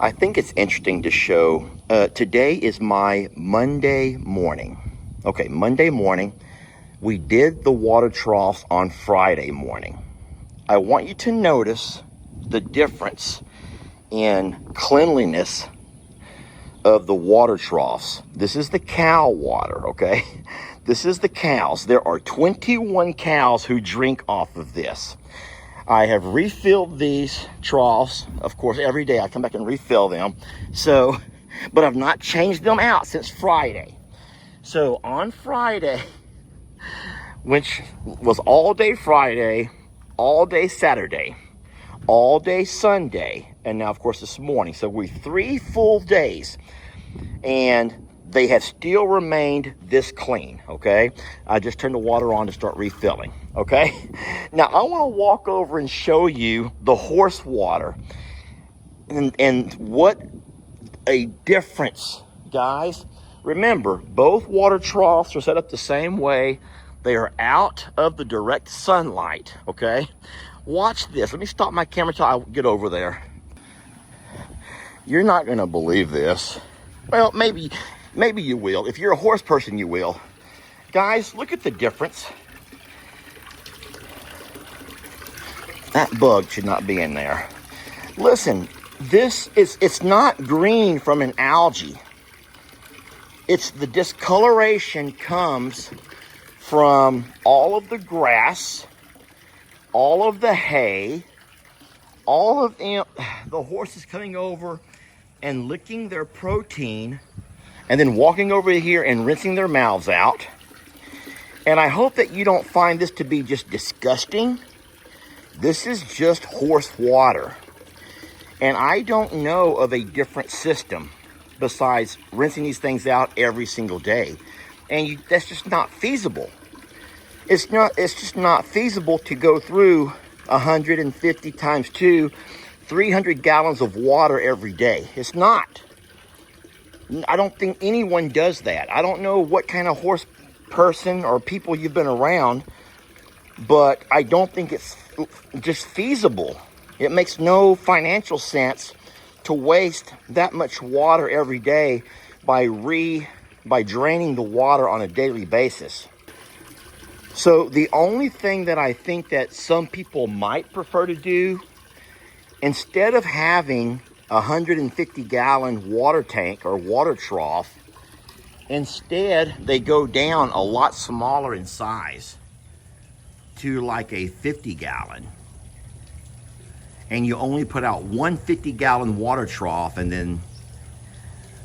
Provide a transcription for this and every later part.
I think it's interesting to show. Today is my Monday morning. Okay, Monday morning. We did the water troughs on Friday morning. I want you to notice the difference in cleanliness of the water troughs. This is the cow water, okay? This is the cows. There are 21 cows who drink off of this. I have refilled these troughs. Of course, every day I come back and refill them. So, but I've not changed them out since Friday. So on Friday, which was all day Friday, all day Saturday, all day Sunday, and now of course this morning. So we 3 full days, and they have still remained this clean, okay? I just turned the water on to start refilling, okay? Now I want to walk over and show you the horse water and what a difference, guys. Remember, both water troughs are set up the same way. They are out of the direct sunlight, okay? Watch this. Let me stop my camera till I get over there. You're not gonna believe this. Well, maybe you will. If you're a horse person, you will. Guys, look at the difference. That bug should not be in there. Listen, it's not green from an algae. It's the discoloration comes from all of the grass, all of the hay, all of the horses coming over and licking their protein and then walking over here and rinsing their mouths out. And I hope that you don't find this to be just disgusting. This is just horse water. And I don't know of a different system besides rinsing these things out every single day. And that's just not feasible. It's just not feasible to go through 150 times 2, 300 gallons of water every day. It's not. I don't think anyone does that. I don't know what kind of horse person or people you've been around, but I don't think it's just feasible. It makes no financial sense to waste that much water every day by draining the water on a daily basis. So the only thing that I think that some people might prefer to do, instead of having a 150-gallon water tank or water trough, instead they go down a lot smaller in size to like a 50-gallon. And you only put out one 50-gallon water trough, and then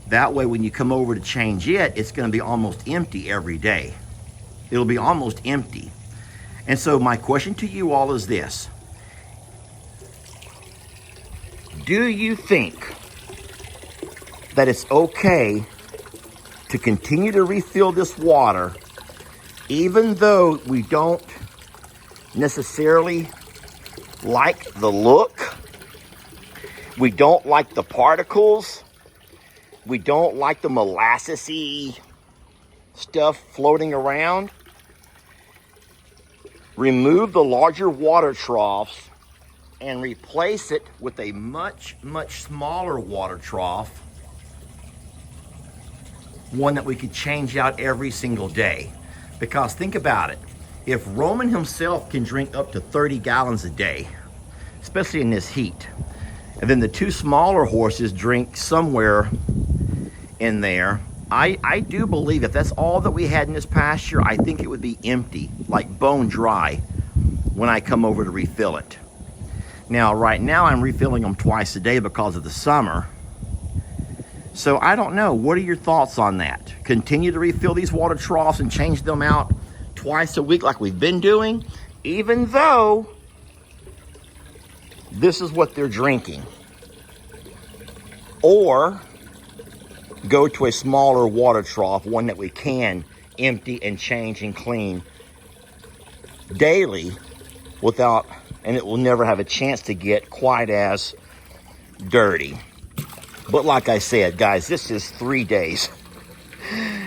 that way when you come over to change it, it's going to be almost empty every day. It'll be almost empty. And so my question to you all is this. Do you think that it's okay to continue to refill this water even though we don't necessarily like the look, we don't like the particles, we don't like the molassesy stuff floating around? Remove the larger water troughs and replace it with a much, much smaller water trough, one that we could change out every single day. Because think about it, if Roman himself can drink up to 30 gallons a day, especially in this heat, and then the 2 smaller horses drink somewhere in there, I do believe if that's all that we had in this pasture, I think it would be empty, like bone dry, when I come over to refill it. Now, right now I'm refilling them twice a day because of the summer. So I don't know. What are your thoughts on that? Continue to refill these water troughs and change them out twice a week like we've been doing, even though this is what they're drinking? Or go to a smaller water trough, one that we can empty and change and clean daily without, and it will never have a chance to get quite as dirty. But like I said, guys, this is 3 days.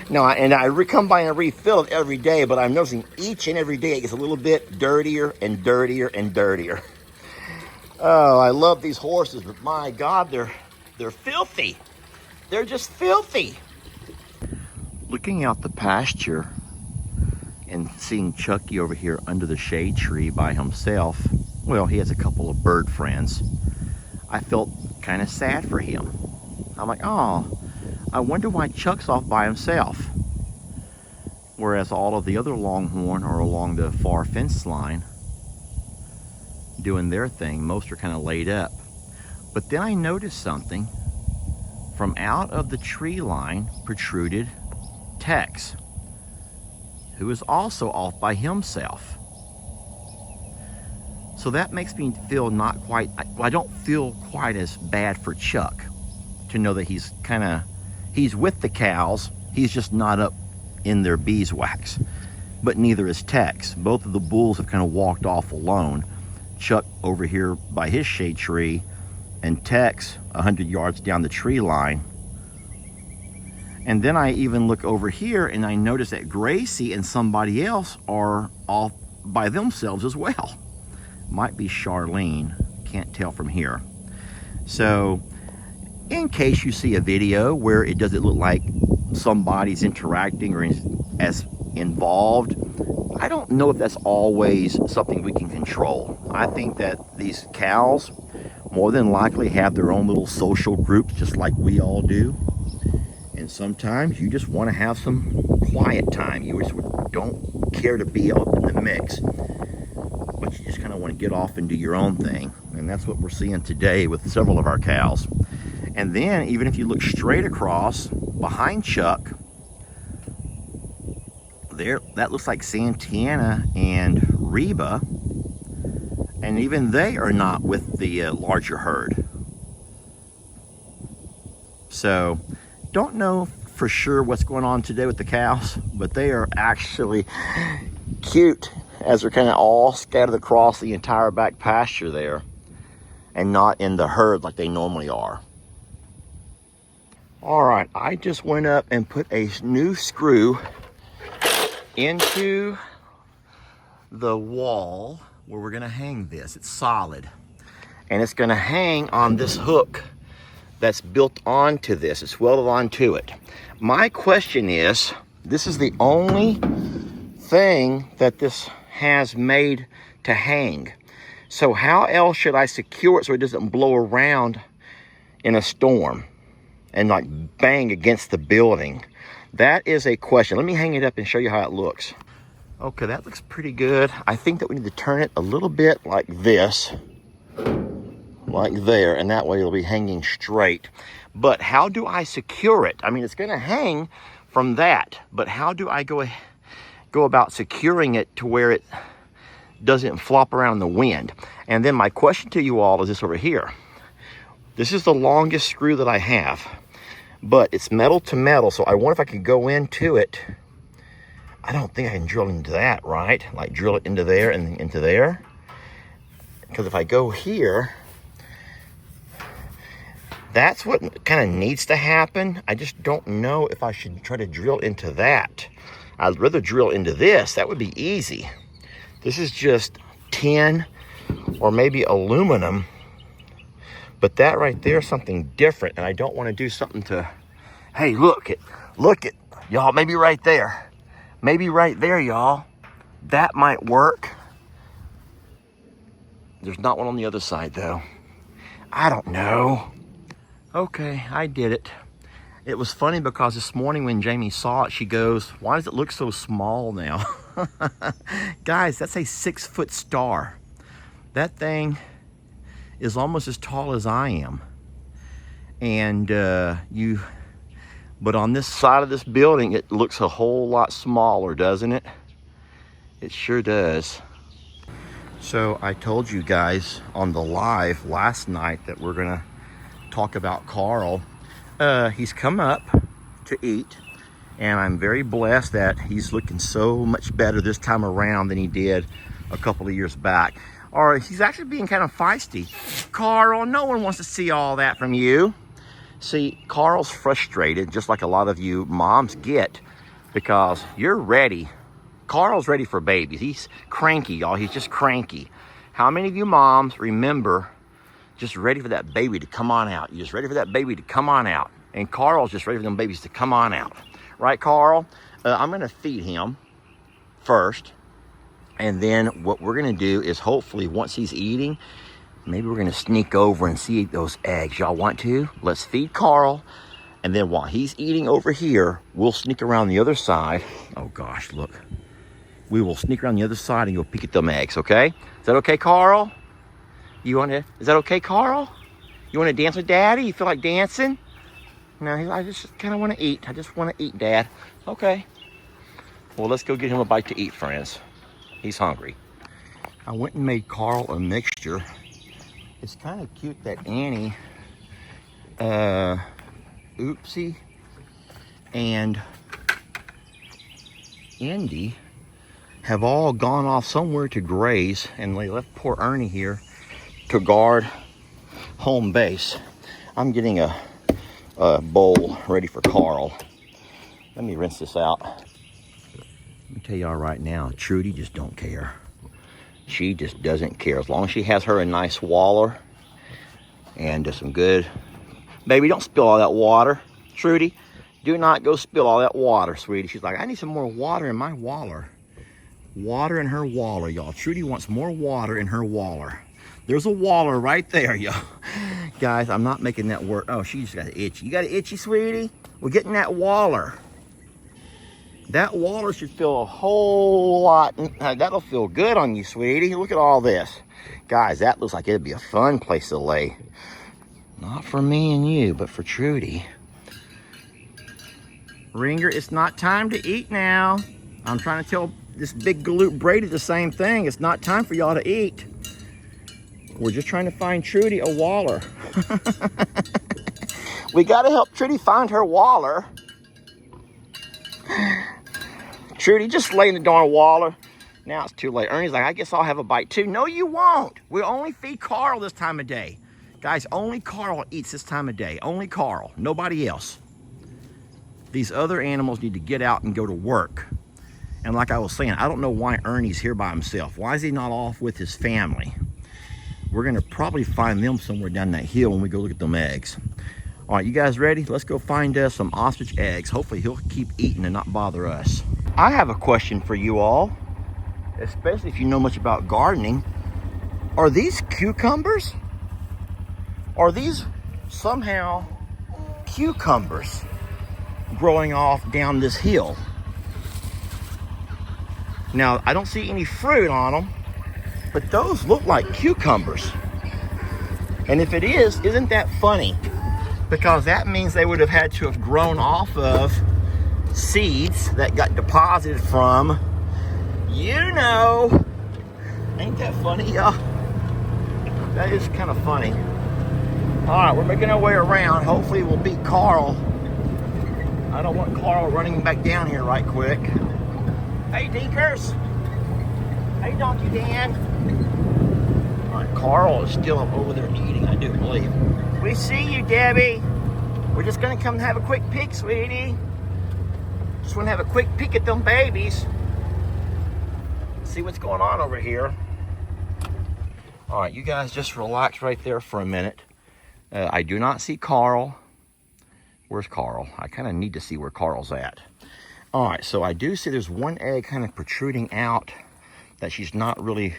Now, I come by and refill it every day, but I'm noticing each and every day it gets a little bit dirtier and dirtier and dirtier. Oh, I love these horses, but my God, they're They're filthy. They're just filthy. Looking out the pasture and seeing Chucky over here under the shade tree by himself, well, he has a couple of bird friends. I felt kind of sad for him. I'm like, oh, I wonder why Chuck's off by himself. Whereas all of the other longhorn are along the far fence line doing their thing. Most are kind of laid up. But then I noticed something. From out of the tree line protruded Tex, who is also off by himself. So that makes me feel not quite, I don't feel quite as bad for Chuck to know that he's with the cows. He's just not up in their beeswax. But neither is Tex. Both of the bulls have kind of walked off alone. Chuck over here by his shade tree, and Tex 100 yards down the tree line. And then I even look over here and I notice that Gracie and somebody else are off by themselves as well. Might be Charlene, can't tell from here. So in case you see a video where it doesn't look like somebody's interacting or as involved, I don't know if that's always something we can control. I think that these cows more than likely have their own little social groups just like we all do. And sometimes you just want to have some quiet time. You just don't care to be up in the mix, but you just kind of want to get off and do your own thing. And that's what we're seeing today with several of our cows. And then even if you look straight across behind Chuck, there, that looks like Santana and Reba. And even they are not with the larger herd. So don't know for sure what's going on today with the cows, but they are actually cute as they're kind of all scattered across the entire back pasture there and not in the herd like they normally are. All right, I just went up and put a new screw into the wall where we're gonna hang this. It's solid, and it's gonna hang on this hook that's built onto this. It's welded onto it. My question is, this is the only thing that this has made to hang. So how else should I secure it so it doesn't blow around in a storm and like bang against the building? That is a question. Let me hang it up and show you how it looks. Okay, that looks pretty good. I think that we need to turn it a little bit like this, like there, and that way it'll be hanging straight. But how do I secure it? I mean, it's gonna hang from that, but how do I go about securing it to where it doesn't flop around in the wind? And then my question to you all is this over here. This is the longest screw that I have, but it's metal to metal, so I wonder if I can go into it. I don't think I can drill into that, right? Like drill it into there and into there. Because if I go here, that's what kind of needs to happen. I just don't know if I should try to drill into that. I'd rather drill into this. That would be easy. This is just tin or maybe aluminum. But that right there is something different. And I don't want to do something to, hey, look it, y'all, maybe right there. Maybe right there, y'all. That might work. There's not one on the other side, though. I don't know. Okay, I did it. It was funny because this morning when Jamie saw it, she goes, why does it look so small now? Guys, that's a 6-foot star. That thing is almost as tall as I am. And but on this side of this building, it looks a whole lot smaller, doesn't it? It sure does. So I told you guys on the live last night that we're gonna talk about Carl. He's come up to eat, and I'm very blessed that he's looking so much better this time around than he did a couple of years back. Or he's actually being kind of feisty. Carl, no one wants to see all that from you. See, Carl's frustrated, just like a lot of you moms get, because you're ready. Carl's ready for babies. He's cranky, y'all. He's just cranky. How many of you moms remember just ready for that baby to come on out. You're just ready for that baby to come on out. And Carl's just ready for them babies to come on out. Right, Carl? I'm going to feed him first. And then what we're going to do is hopefully once he's eating, maybe we're going to sneak over and see those eggs. Y'all want to? Let's feed Carl. And then while he's eating over here, we'll sneak around the other side. Oh, gosh, look. We will sneak around the other side and go peek at them eggs, okay? Is that okay, Carl? Is that okay, Carl? You want to dance with Daddy? You feel like dancing? No, I just kind of want to eat. I just want to eat, Dad. Okay. Well, let's go get him a bite to eat, friends. He's hungry. I went and made Carl a mixture. It's kind of cute that Annie, Oopsie, and Indy have all gone off somewhere to graze, and they left poor Ernie here to guard home base. I'm getting a bowl ready for Carl. Let me rinse this out. Let me tell y'all right now, Trudy just don't care. She just doesn't care. As long as she has her a nice waller and some good... Baby, don't spill all that water. Trudy, do not go spill all that water, sweetie. She's like, I need some more water in my waller. Water in her waller, y'all. Trudy wants more water in her waller. There's a waller right there, y'all. Guys, I'm not making that work. Oh, she just got an itchy. You got an itchy, sweetie? We're getting that waller. That waller should feel a whole lot. That'll feel good on you, sweetie. Look at all this. Guys, that looks like it'd be a fun place to lay. Not for me and you, but for Trudy. Ringer, it's not time to eat now. I'm trying to tell this big galoot Brady the same thing. It's not time for y'all to eat. We're just trying to find Trudy a waller. We got to help Trudy find her waller. Trudy, just lay in the darn waller. Now it's too late. Ernie's like, I guess I'll have a bite too. No, you won't. We only feed Carl this time of day. Guys, only Carl eats this time of day. Only Carl. Nobody else. These other animals need to get out and go to work. And like I was saying, I don't know why Ernie's here by himself. Why is he not off with his family? We're going to probably find them somewhere down that hill when we go look at them eggs. All right, you guys ready? Let's go find some ostrich eggs. Hopefully he'll keep eating and not bother us. I have a question for you all, especially if you know much about gardening. Are these cucumbers? Are these somehow cucumbers growing off down this hill? Now, I don't see any fruit on them, but those look like cucumbers. And if it is, isn't that funny? Because that means they would have had to have grown off of seeds that got deposited from, you know. Ain't that funny, y'all? That is kind of funny. All right, we're making our way around. Hopefully we'll beat Carl. I don't want Carl running back down here right quick. Hey, Deekers. Hey, Donkey Dan. All right, Carl is still up over there eating, I do believe. We see you, Debbie. We're just gonna come have a quick peek, sweetie. Just wanna have a quick peek at them babies. See what's going on over here. All right, you guys just relax right there for a minute. I do not see Carl. Where's Carl? I kind of need to see where Carl's at. All right, so I do see there's one egg kind of protruding out that she's not really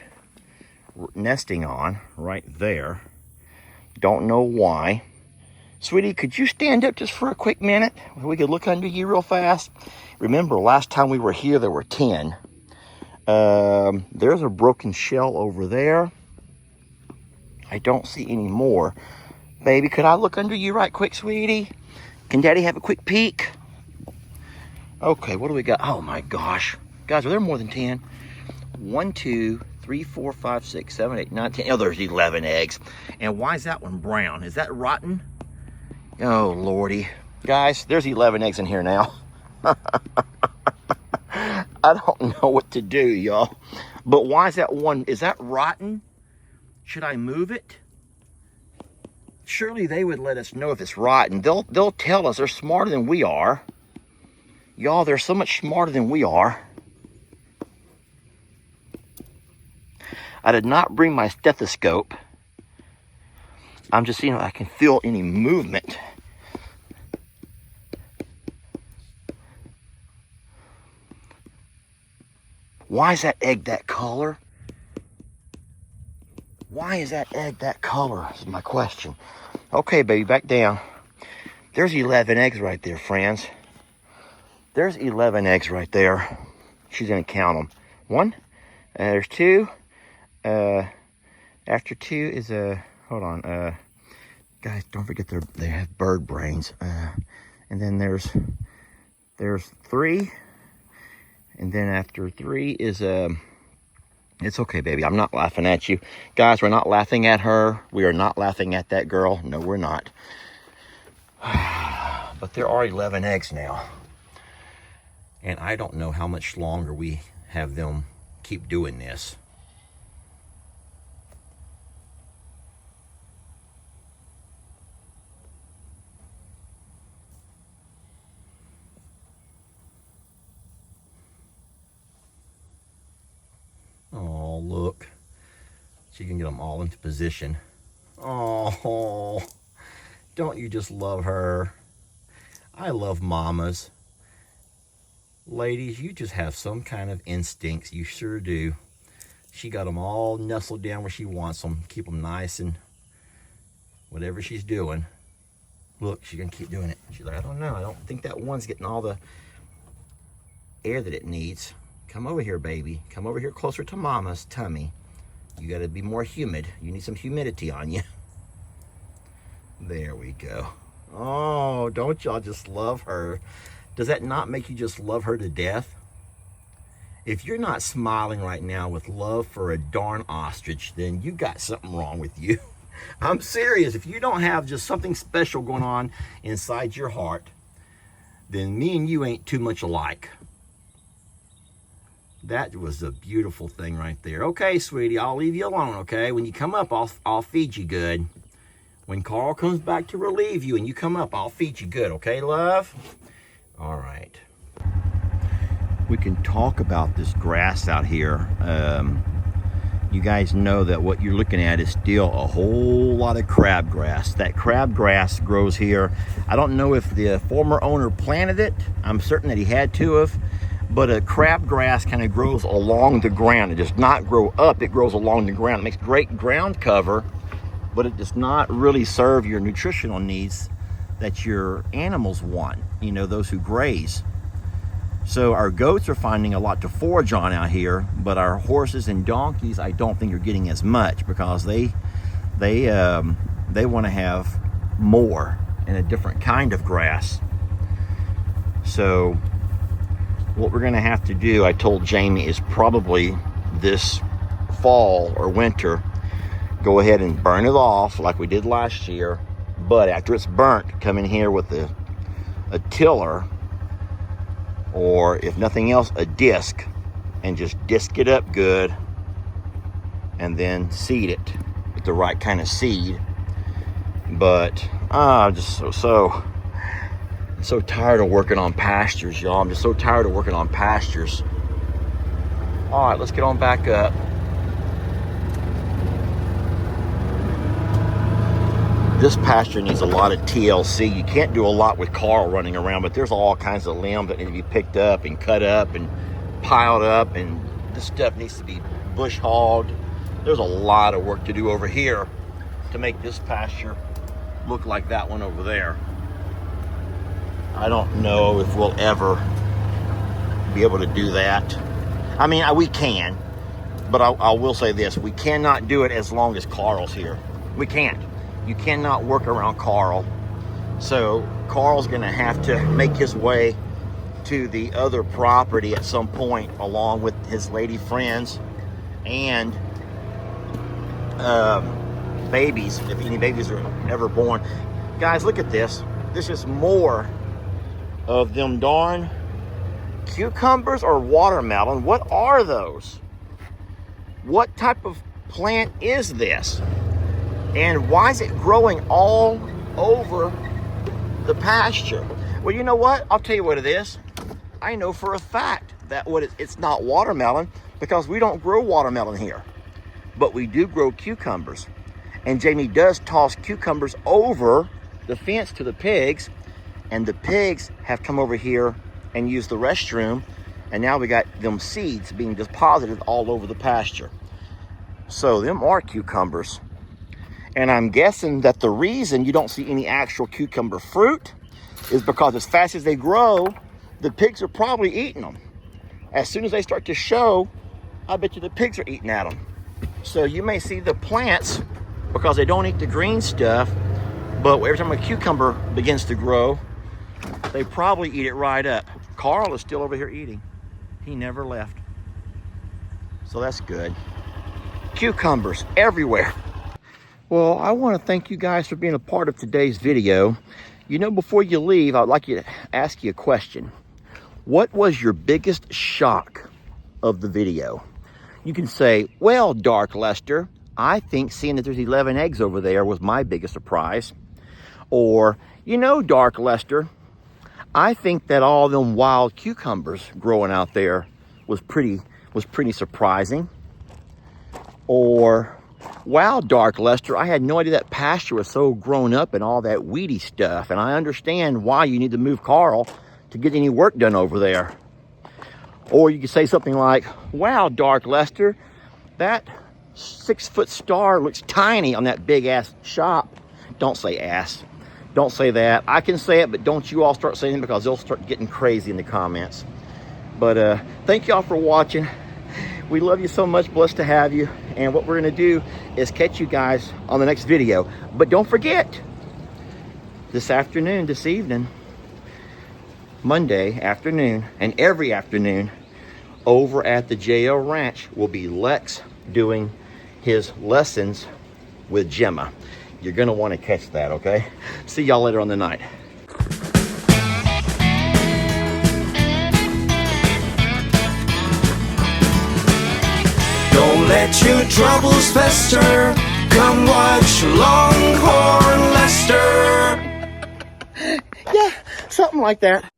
nesting on right there. Don't know why. Sweetie, could you stand up just for a quick minute? We could look under you real fast. Remember, last time we were here, there were 10. There's a broken shell over there. I don't see any more. Baby, could I look under you right quick, sweetie? Can Daddy have a quick peek? Okay, what do we got? Oh my gosh. Guys, are there more than 10? 1, 2, 3, 4, 5, 6, 7, 8, 9, 10. Oh, there's 11 eggs. And why is that one brown? Is that rotten? Oh, Lordy. Guys, there's 11 eggs in here now. I don't know what to do, y'all. But why is that one? Is that rotten? Should I move it? Surely they would let us know if it's rotten. They'll tell us. They're smarter than we are. Y'all, they're so much smarter than we are. I did not bring my stethoscope. I'm just seeing if I can feel any movement. Why is that egg that color? Why is that egg that color? This is my question. Okay, baby, back down. There's 11 eggs right there, friends. There's 11 eggs right there. She's gonna count them. One, there's two. After two is hold on. Guys, don't forget they have bird brains. And then there's three. And then after three is it's okay, baby. I'm not laughing at you. Guys, we're not laughing at her. We are not laughing at that girl. No, we're not. But there are 11 eggs now. And I don't know how much longer we have them keep doing this. Oh, look. She can get them all into position. Oh, don't you just love her? I love mamas. Ladies, you just have some kind of instincts. You sure do. She got them all nestled down where she wants them. Keep them nice and whatever she's doing. Look, she's going to keep doing it. She's like, I don't know. I don't think that one's getting all the air that it needs. Come over here, baby. Come over here closer to mama's tummy. You got to be more humid. You need some humidity on you. There we go. Oh, don't y'all just love her? Does that not make you just love her to death? If you're not smiling right now with love for a darn ostrich, then you got something wrong with you. I'm serious. If you don't have just something special going on inside your heart, then me and you ain't too much alike. That was a beautiful thing right there. Okay, sweetie, I'll leave you alone, okay? When you come up, I'll feed you good. When Carl comes back to relieve you and you come up, I'll feed you good, okay, love? All right. We can talk about this grass out here. You guys know that what you're looking at is still a whole lot of crabgrass. That crabgrass grows here. I don't know if the former owner planted it. I'm certain that he had to have. But a crabgrass kind of grows along the ground. It does not grow up, it grows along the ground. It makes great ground cover, but it does not really serve your nutritional needs that your animals want, you know, those who graze. So our goats are finding a lot to forage on out here, but our horses and donkeys, I don't think are getting as much because they want to have more and a different kind of grass. So what we're going to have to do, I told Jamie, is probably this fall or winter, go ahead and burn it off like we did last year. But after it's burnt, come in here with a tiller, or if nothing else, a disc, and just disc it up good, and then seed it with the right kind of seed. But I'm just so tired of working on pastures, y'all. I'm just so tired of working on pastures. All right, let's get on back up. This pasture needs a lot of TLC. You can't do a lot with Carl running around, but there's all kinds of limbs that need to be picked up and cut up and piled up, and this stuff needs to be bush hogged. There's a lot of work to do over here to make this pasture look like that one over there. I don't know if we'll ever be able to do that. I mean, we can, but I will say this. We cannot do it as long as Carl's here. We can't. You cannot work around Carl. So Carl's going to have to make his way to the other property at some point, along with his lady friends and babies, if any babies are ever born. Guys, look at this. This is more of them darn cucumbers or watermelon. What are those? What type of plant is this? And why is it growing all over the pasture? Well, you know what? I'll tell you what it is. I know for a fact that it's not watermelon, because we don't grow watermelon here. But we do grow cucumbers. And Jamie does toss cucumbers over the fence to the pigs, and the pigs have come over here and used the restroom, and now we got them seeds being deposited all over the pasture. So them are cucumbers. And I'm guessing that the reason you don't see any actual cucumber fruit is because as fast as they grow, the pigs are probably eating them. As soon as they start to show, I bet you the pigs are eating at them. So you may see the plants because they don't eat the green stuff, but every time a cucumber begins to grow, they probably eat it right up. Carl is still over here eating. He never left. So that's good. Cucumbers everywhere. Well, I want to thank you guys for being a part of today's video. You know, before you leave, I'd like you to ask you a question. What was your biggest shock of the video? You can say, well, Dark Lester, I think seeing that there's 11 eggs over there was my biggest surprise. Or, you know, Dark Lester, I think that all them wild cucumbers growing out there was pretty surprising. Or, wow, Dark Lester, I had no idea that pasture was so grown up and all that weedy stuff, and I understand why you need to move Carl to get any work done over there. Or you could say something like, wow, Dark Lester, that 6-foot star looks tiny on that big ass shop. Don't say ass. Don't say that. I can say it, but don't you all start saying it because they'll start getting crazy in the comments. But thank y'all for watching. We love you so much. Blessed to have you. And what we're going to do is catch you guys on the next video. But don't forget, this evening, Monday afternoon, and every afternoon, over at the JL Ranch will be Lex doing his lessons with Gemma. You're going to want to catch that, okay? See y'all later on the night. Don't let your troubles fester. Come watch Longhorn Lester. Yeah, something like that.